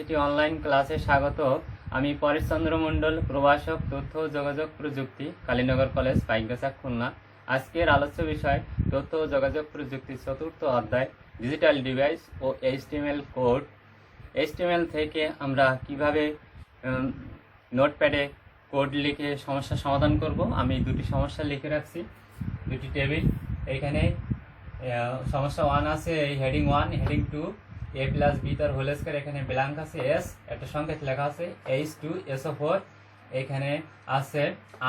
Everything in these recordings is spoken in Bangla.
ইউনিভার্সিটি অনলাইন ক্লাসে স্বাগত। আমি পরেশচন্দ্র মণ্ডল, প্রভাষক তথ্য ও যোগাযোগ প্রযুক্তি, কালীনগর কলেজ, পাইকগাছা, খুলনা। আজকের আলোচ্য বিষয় তথ্য ও যোগাযোগ প্রযুক্তি, চতুর্থ অধ্যায় ডিজিটাল ডিভাইস ও এইচটিএমএল কোড। এইচটিএমএল থেকে আমরা কিভাবে নোটপ্যাডে কোড লিখে সমস্যার সমাধান করব। আমি দুটি সমস্যা লিখে রাখছি, দুটি টেবিল। এইখানে সমস্যা 1 আছে, এই heading 1, heading 2 a plus B তার হোল স্কয়ার, এখানে ব্ল্যাঙ্ক আছে এস, একটা সংকেত লেখা আছে H2 SO4, এখানে আছে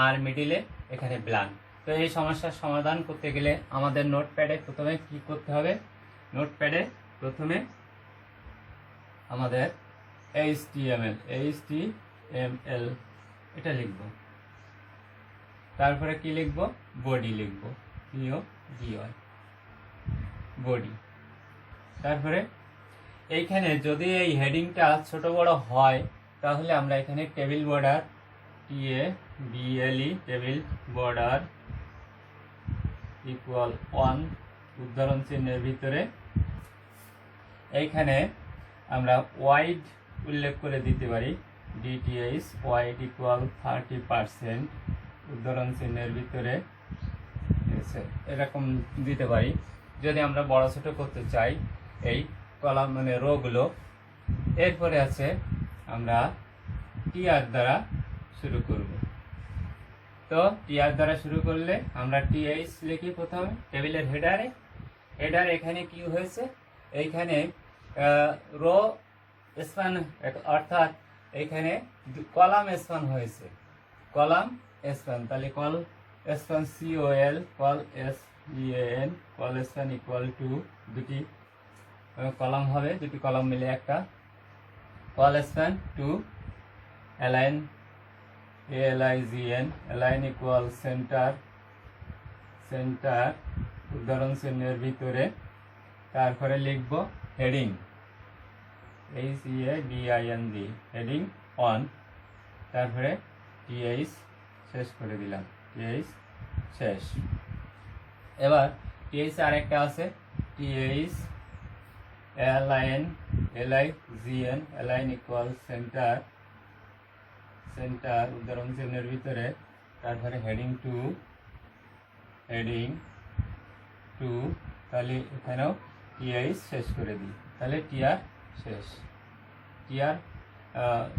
আর মিডিলে এখানে ব্ল্যাঙ্ক। তো এই সমস্যার সমাধান করতে গেলে আমাদের নোটপ্যাডে প্রথমে কি করতে হবে? নোটপ্যাডে প্রথমে আমাদের HTML এটা লিখব, তারপরে কি লিখব? বডি লিখব, BODY, বডি। তারপরে এইখানে যদি এই হেডিংটা ছোট বড় হয় তাহলে আমরা এখানে table border TABLE table border equal 1 উদ্ধরণ চিহ্নের ভিতরে এইখানে আমরা ওয়াইড উল্লেখ করে দিতে পারি, DTH ওয়াইড ইকুয়াল 30% উদ্ধরণ চিহ্নের ভিতরে এরকম দিতে পারি। যদি আমরা বড় ছোট করতে চাই এই কলাম মানে রোগুলো। এরপরে আছে আমরা টিআর দ্বারা শুরু করব। তো টিআর দ্বারা শুরু করলে আমরা TH লিখি প্রথমে টেবিলের হেডারে। হেডার এখানে কি হয়েছে? এইখানে রো স্প্যান, অর্থাৎ এখানে কলাম স্প্যান হয়েছে, কলাম স্প্যান। তাহলে call span COL col SPAN col span equal to দুটি কলাম হবে, দুটি কলাম মিলে একটা col span two align ALIGN align equal centre উদ্ধরণ চিহ্নের ভিতরে। তারপরে লিখব হেডিং HEADING হেডিং 1, তারপরে TH শেষ করে দিলাম, TH শেষ। এবার TH আরেকটা আছে TH LIGN align equal centre উদ্ধরণ চিহ্নের ভিতরে। তারপরে হেডিং 2, তাহলে এখানেও TH শেষ করে দিই, তাহলে টিআর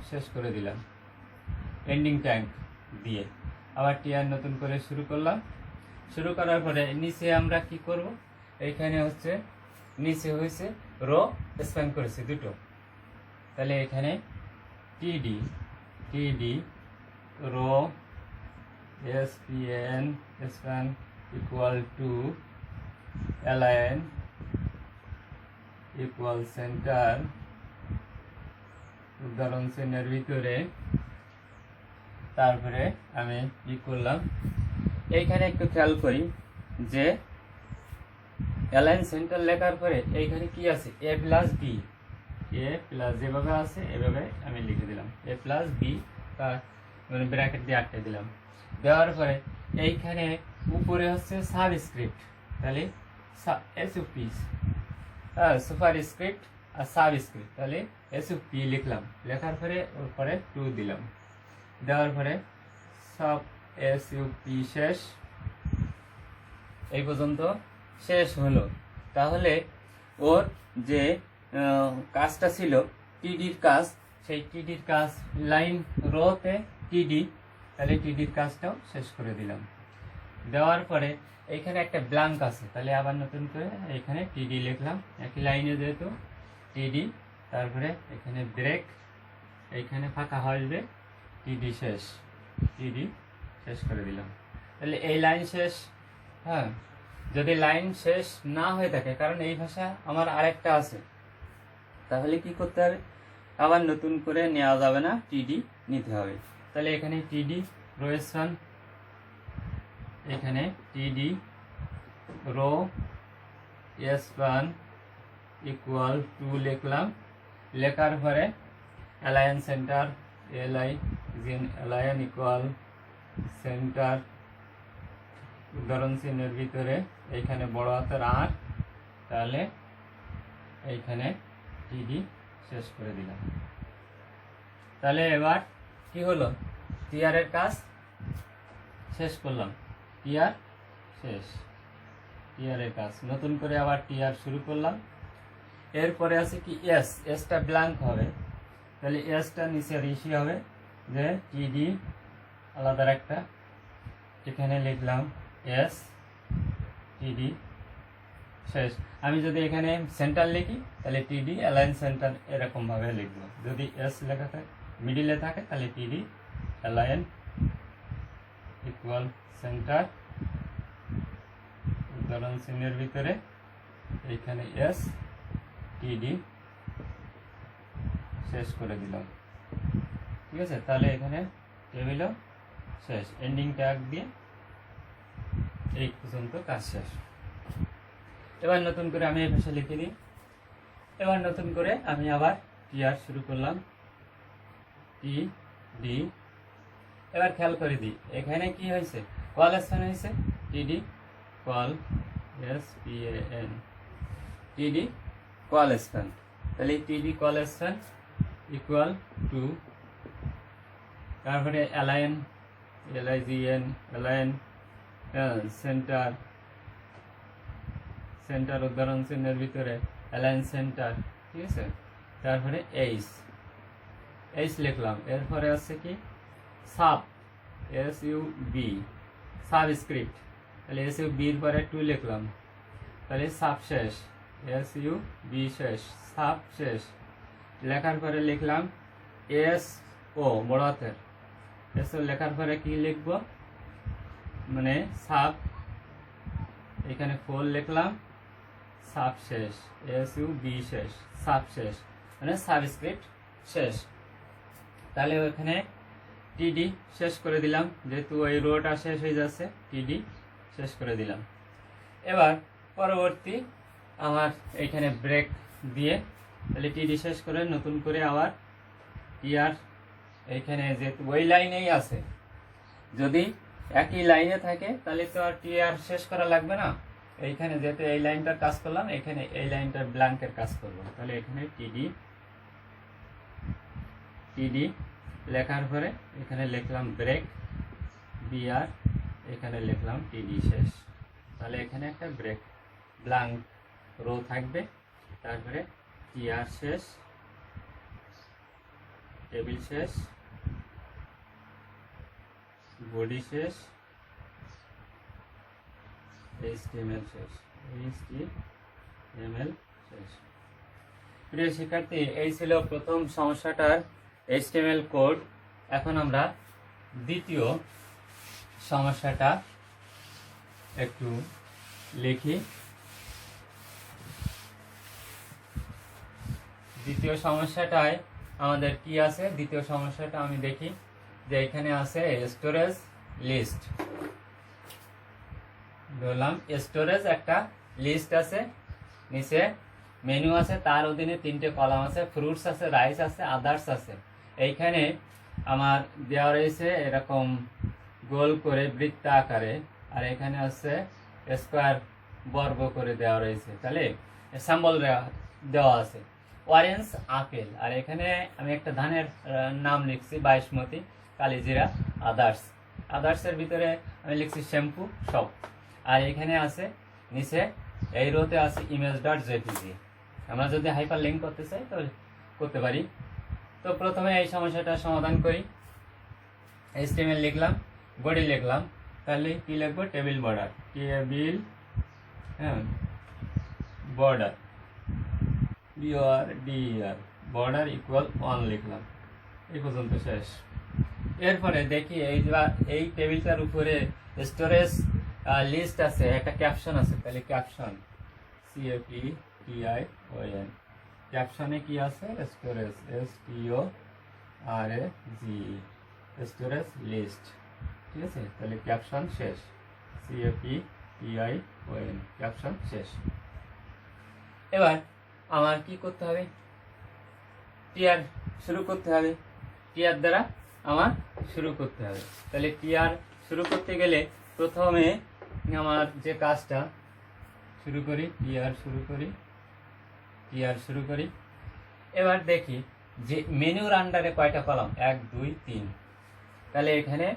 শেষ করে দিলাম এন্ডিং ট্যাঙ্ক দিয়ে। আবার টিআর নতুন করে শুরু করলাম। শুরু করার পরে নিচে আমরা কি করব? এইখানে হচ্ছে নিচে হয়েছে রো স্প্যান করেছে দুটো, তাহলে এখানে TD row SPAN span equal to align equal centre উদ্ধরণ চিহ্নের ভিতরে। তারপরে আমি কি করলাম, এইখানে একটু খেয়াল করি যে অ্যালাইন সেন্টার লেখার পরে এইখানে কি আছে? A প্লাস বি, যেভাবে আছে এভাবে আমি লিখে দিলাম A+B, তার মানে ব্র্যাকেট দিয়ে আটকে দিলাম। দেওয়ার পরে এইখানে উপরে হচ্ছে সাবস্ক্রিপ্ট, তাহলে SUP সুপারস্ক্রিপ্ট আর সাবস্ক্রিপ্ট, তাহলে SUP লিখলাম। লেখার পরে ওর পরে 2 দিলাম, দেওয়ার পরে সব SUP শেষ। এই পর্যন্ত শেষ হলো। তাহলে ওর যে কাজটা ছিল TDর কাজ, সেই TDর কাজ লাইন রোতে TD, তাহলে TDর কাজটাও শেষ করে দিলাম। দেওয়ার পরে এইখানে একটা ব্ল্যাঙ্ক আছে, তাহলে আবার নতুন করে এইখানে TD লিখলাম, একই লাইনে যেহেতু TD। তারপরে এখানে ব্রেক, এইখানে ফাঁকা আসবে, TD শেষ করে দিলাম। তাহলে এই লাইন শেষ। হ্যাঁ, যদি লাইন শেষ না হয়ে থাকে, কারণ এই ভাষা আমার আরেকটা আছে, তাহলে কি করতে হবে? আবার নতুন করে নেওয়া যাবে না, TD নিতে হবে। তাহলে এখানে TD রো স্প্যান, এখানে TD row span equal to লিখলাম। লেখার পরে align centre align equal centre উদ্ধরণ চিহ্নের ভিতরে এইখানে বড় হাতের R, তাহলে এইখানে TD শেষ করে দিলাম। তাহলে এবার কি হলো, টিআরের কাজ শেষ করলাম, টিআর শেষ, টিআরের কাজ নতুন করে আবার টিআর শুরু করলাম। এরপরে আছে কি এস, এসটা ব্ল্যাঙ্ক হবে, তাহলে এসটা নিচে ঋষি হবে যে টিডি আলাদা একটা, এখানে লিখলাম এস টিডি শেষ। আমি যদি এখানে সেন্টার লিখি তাহলে টিডি অ্যালাইন সেন্টার এরকমভাবে লিখবো, যদি এস লেখা থাকে মিডিলে থাকে তাহলে টিডি অ্যালাইন ইকুয়াল সেন্টার, উদাহরণ চিহ্নের ভিতরে এইখানে এস টিডি শেষ করে দিলাম, ঠিক আছে। তাহলে এখানে টেবিলও শেষ, এন্ডিং ট্যাগ দিয়ে এই পর্যন্ত কাজ শেষ। এবার নতুন করে আমি এই ভাষা লিখে দিই। এবার নতুন করে আমি আবার টিআর শুরু করলাম, টি ডি। এবার খেয়াল করে দিই এখানে কি হয়েছে, কল স্প্যান হয়েছে, টিডি কল SPAN, টিডি কল স্প্যান। তাহলে টিডি কল স্প্যান ইকুয়াল টু, তারপরে align LIGN align centre, centre উদাহরণ চিহ্নের ভিতরে অ্যালাইন সেন্টার, ঠিক আছে। তারপরে এইচ লিখলাম। এরপরে আছে কি সাব, SUB সাবস্ক্রিপ্ট, তাহলে SUB এর পরে 2 লিখলাম, তাহলে সাব শেষ, SUB শেষ, সাব শেষ। লেখার পরে লিখলাম SO বড় হাতের, SO লেখার পরে কি লিখবো, মানে সাব, এখানে 4 লিখলাম, সাব শেষ, SUB শেষ, সাব শেষ, মানে সাবস্ক্রিপ্ট শেষ। তাহলে ওখানে টিডি শেষ করে দিলাম, যেহেতু ওই রোটা শেষ হয়ে যাচ্ছে, টিডি শেষ করে দিলাম। এবার পরবর্তী আমার এইখানে ব্রেক দিয়ে, তাহলে টিডি শেষ করে নতুন করে আবার টিআর, এইখানে যেহেতু ওই লাইনেই আছে, যদি একই লাইনে থাকে তাহলে তো আর টিআর শেষ করা লাগবে না। এইখানে যেহেতু এই লাইনটার কাজ করলাম, এখানে এই লাইনটার ব্ল্যাঙ্কের কাজ করব, তাহলে এখানে টিডি লেখার পরে এখানে লিখলাম ব্রেক বিআর, এখানে লিখলাম টিডি শেষ। তাহলে এখানে একটা ব্রেক ব্ল্যাঙ্ক রো থাকবে, তারপরে টিআর শেষ, টেবিল শেষ, বডি শেষ, HTML শেষ, HTML শেষ। প্রিয় শিক্ষার্থী, এই ছিল প্রথম সমস্যাটার HTML কোড। এখন আমরা দ্বিতীয় সমস্যাটা একটু লিখি। দ্বিতীয় সমস্যাটায় আমাদের কি আছে, দ্বিতীয় সমস্যাটা আমি দেখি যে এখানে আছে স্টোরেজ লিস্ট। ধরলাম স্টোরেজ একটা লিস্ট আছে, নিচে মেনু আছে, তার অধীনে 3টে কলাম আছে, ফ্রুটস আছে, রাইস আছে, আদার্স আছে। এইখানে আমার দেওয়া রয়েছে এরকম গোল করে বৃত্ত আকারে, আর এখানে আছে স্কোয়ার বর্গ করে দেওয়া রয়েছে, তাহলে সিম্বল দেওয়া আছে অরেঞ্জ আপেল, আর এখানে আমি একটা ধানের নাম লিখছি বাইসমতি, কালিজিরা, আদার্স। আদার্সের ভিতরে আমি লিখছি শ্যাম্পু সব, আর এখানে আছে নিচে এই রোতে আছে image.jpg। আমরা যদি হাইপার লিঙ্ক করতে চাই তাহলে করতে পারি। তো প্রথমে এই সমস্যাটা সমাধান করি। HTML লিখলাম, বডি লিখলাম, তাহলে কি লিখবো, table border, table border BORDER border equal 1 লিখলাম, এই পর্যন্ত শেষ। এরপরে দেখি এই টেবিলটার উপরে স্টোরেজ লিস্ট আছে, একটা ক্যাপশন আছে, তাহলে ক্যাপশন CAPTION, ক্যাপশনে কি আছে, স্টোরেজ STORAGE, স্টোরেজ লিস্ট, ঠিক আছে। তাহলে ক্যাপশন শেষ, CAPTION, ক্যাপশন শেষ। এবার আমার কি করতে হবে, টিআর শুরু করতে হবে, টিআর দ্বারা আমার শুরু করতে হবে। তাহলে টিআর শুরু করতে গেলে প্রথমে আমার যে কাজটা টিআর শুরু করি। এবার দেখি যে মেনুর আন্ডারে কয়টা কলাম, 1 2 3, তাহলে এখানে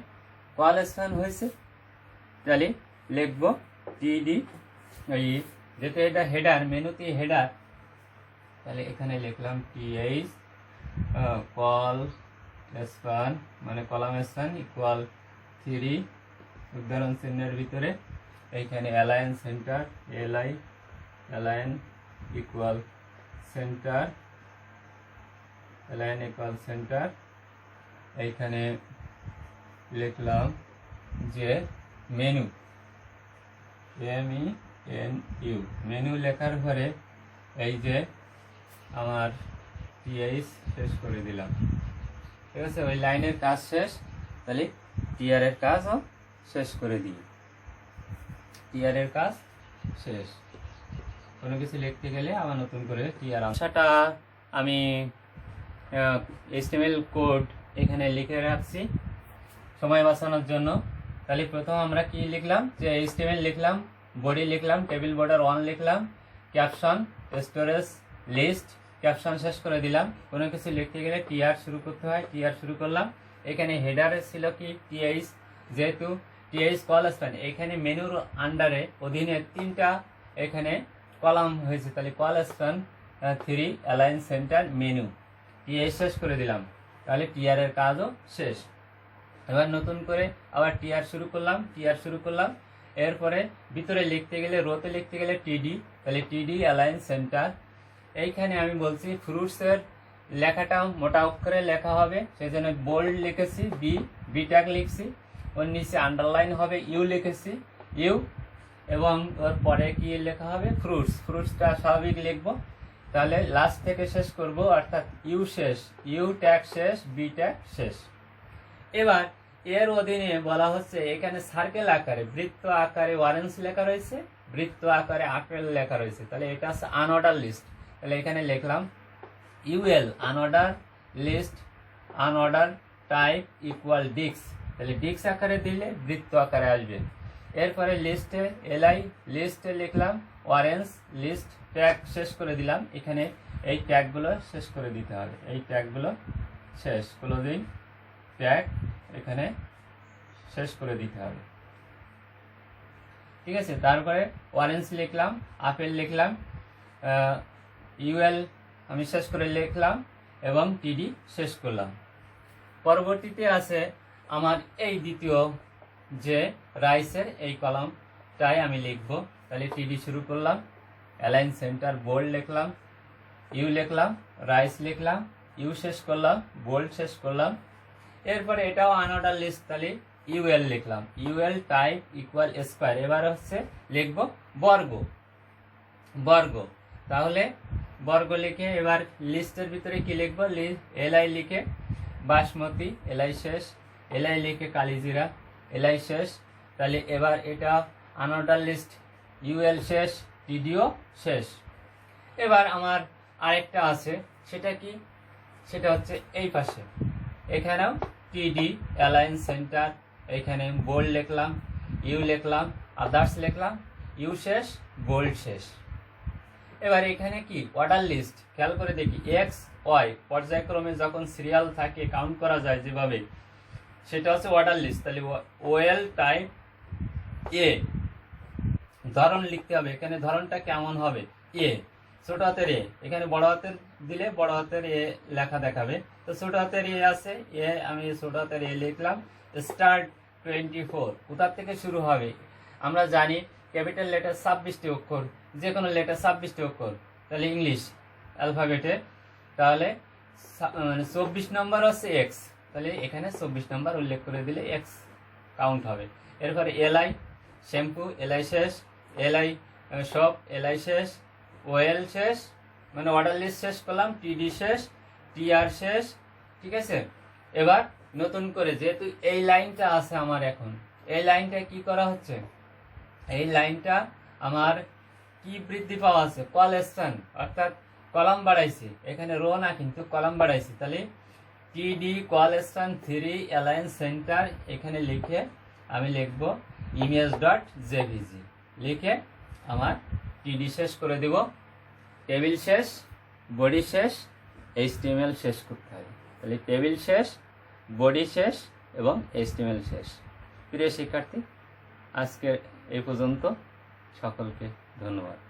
কল স্প্যান হয়েছে, তাহলে লিখবো টিডি, এই যেহেতু এটা হেডার, মেনুতে হেডার, তাহলে এখানে লিখলাম টিএইচ কল স্প্যান মানে কলাম স্প্যান ইকুয়াল 3 উদাহরণ চিহ্নের ভিতরে এইখানে align centre, LI align equal centre, align equal centre, এইখানে লিখলাম যে মেনু, MENU, মেনু লেখার পরে এই যে আমার টিএইচ শেষ করে দিলাম, ঠিক আছে, ওই লাইনের কাজ শেষ, তাহলে টিআরের কাজও শেষ করে দিই, টিআরের কাজ শেষ। কোনো কিছু লিখতে গেলে আবার নতুন করে টিআর ভাষাটা আমি HTML কোড এখানে লিখে রাখছি সময় বাঁচানোর জন্য। তাহলে প্রথম আমরা কি লিখলাম, যে HTML লিখলাম, বডি লিখলাম, টেবিল বর্ডার 1 লিখলাম, ক্যাপশন স্টোরেজ লিস্ট, ক্যাপশন শেষ করে দিলাম। কোনো কিছু লিখতে গেলে টিআর শুরু করতে হয়, টিআর শুরু করলাম। এখানে হেডারে ছিল কি টিএইচ, যেহেতু টিএইচ কল স্প্যান, এখানে মেনুর আন্ডারে অধীনে 3টা এখানে কলাম হয়েছে, তাহলে call span 3 align center menu, TH শেষ করে দিলাম, তাহলে টিআর এর কাজও শেষ। এবার নতুন করে আবার টিআর শুরু করলাম, টিআর শুরু করলাম। এরপরে ভিতরে লিখতে গেলে, রোতে লিখতে গেলে টিডি, তাহলে টিডি অ্যালাইন সেন্টার। এইখানে আমি বলছি ফ্রুটসের লেখাটা মোটা অক্ষরে লেখা হবে, সেই জন্য বোল্ড লিখেছি, বি ট্যাগ লিখছি, ওর নিচে আন্ডারলাইন হবে, ইউ লিখেছি, ইউ, এবং ওর পরে কি লেখা হবে ফ্রুটস, ফ্রুটসটা স্বাভাবিক লিখবো। তাহলে লাস্ট থেকে শেষ করব, অর্থাৎ ইউ শেষ, ইউ ট্যাগ শেষ, বি ট্যাগ শেষ। এবার এর অধীনে বলা হচ্ছে এখানে সার্কেল আকারে, বৃত্ত আকারে অরেঞ্জ লেখা রয়েছে, বৃত্ত আকারে আপেল লেখা রয়েছে, তাহলে এটা হচ্ছে আনঅর্ডার লিস্ট। তাহলে এখানে লিখলাম UL unorder list, unorder type equal ডিক্স, তাহলে ডিক্স আকারে দিলে বৃত্ত আকারে আসবে। এরপরে লিস্টে এলআই লিস্টে লিখলাম অরেঞ্জ লিস্ট, ট্যাগ শেষ করে দিলাম। এখানে এই ট্যাগগুলো শেষ করে দিতে হবে, এই ট্যাগগুলো শেষ, ক্লোজিং ট্যাগ এখানে শেষ করে দিতে হবে, ঠিক আছে। তারপরে অরেঞ্জ লিখলাম, আপেল লিখলাম, ইউএল আমি শেষ করে লিখলাম এবং টিডি শেষ করলাম। পরবর্তীতে আছে আমার এই দ্বিতীয় যে রাইসের এই কলামটাই আমি লিখব, তাহলে টিডি শুরু করলাম, অ্যালাইন সেন্টার বোল্ড লিখলাম, ইউ লিখলাম, রাইস লিখলাম, ইউ শেষ করলাম, বোল্ড শেষ করলাম। এরপরে এটাও আনঅর্ডার লিস্ট, তাহলে ইউএল লিখলাম, ইউএল টাইপ ইকুয়াল স্কোয়ার। এবার হচ্ছে লিখব বর্গ, বর্গ, তাহলে বর্গ লিখে এবার লিস্টের ভিতরে কি লিখবো, এলআই লিখে বাসমতি, এলআই শেষ, এলআই লিখে কালিজিরা, এলআই শেষ। তাহলে এবার এটা আনঅর্ডার লিস্ট, ইউএল শেষ, টিডিও শেষ। এবার আমার আরেকটা আছে, সেটা কি, সেটা হচ্ছে এই পাশে, এখানেও টিডি অ্যালাইন সেন্টার, এখানে বোল্ড লিখলাম, ইউ লিখলাম, আদার্স লিখলাম, ইউ শেষ, বোল্ড শেষ। এবার এখানে কি অর্ডার লিস্ট, খেয়াল করে দেখি এক্স ওয়াই পর্যায়ক্রমে যখন সিরিয়াল থাকে কাউন্ট করা যায় যেভাবে, সেটা হচ্ছে অর্ডার লিস্ট। তাহলে ওএল টাইপ এ, ধরন লিখতে হবে, এখানে ধরনটা কেমন হবে, এ, ছোট হাতের এ, এখানে বড় হাতের দিলে বড় হাতের এ লেখা দেখাবে, তো ছোট হাতের এ আছে, এ আমি ছোট হাতের এ লিখলাম। স্টার্ট 24, কোথার থেকে শুরু হবে, আমরা জানি ক্যাপিটাল লেটার 26টি অক্ষর, যে কোনো লেটার 26টি অক্ষর, তাহলে ইংলিশ অ্যালফাবেটে, তাহলে 24 নম্বর হচ্ছে এক্স, তাহলে এখানে 24 নম্বর উল্লেখ করে দিলে এক্স কাউন্ট হবে। এরপরে এলআই শ্যাম্পু, এলআই শেষ, এলআই শপ, এলআই শেষ, ওএল শেষ, মানে অর্ডার লিস্ট শেষ করলাম, টিডি শেষ, টিআর শেষ, ঠিক আছে। এবার নতুন করে যেহেতু এই লাইনটা আছে আমার, এখন এই লাইনটা কি করা হচ্ছে, এই লাইনটা আমার কি বৃদ্ধি পাওয়া আছে, কল স্প্যান, অর্থাৎ কলাম বাড়াইছি, এখানে রো না কিন্তু কলাম বাড়াইছি, তাহলে টিডি কল স্প্যান 3 অ্যালাইন সেন্টার, এখানে লিখে আমি লিখব ইমেজ ডট জেভিজি, লিখে আমার টিডি শেষ করে দেব, টেবিল শেষ, বডি শেষ, HTML শেষ করতে হবে। তাহলে টেবিল শেষ, বডি শেষ এবং HTML শেষ। প্রিয় শিক্ষার্থী, আজকে এই পর্যন্ত। সকলকে ধন্যবাদ।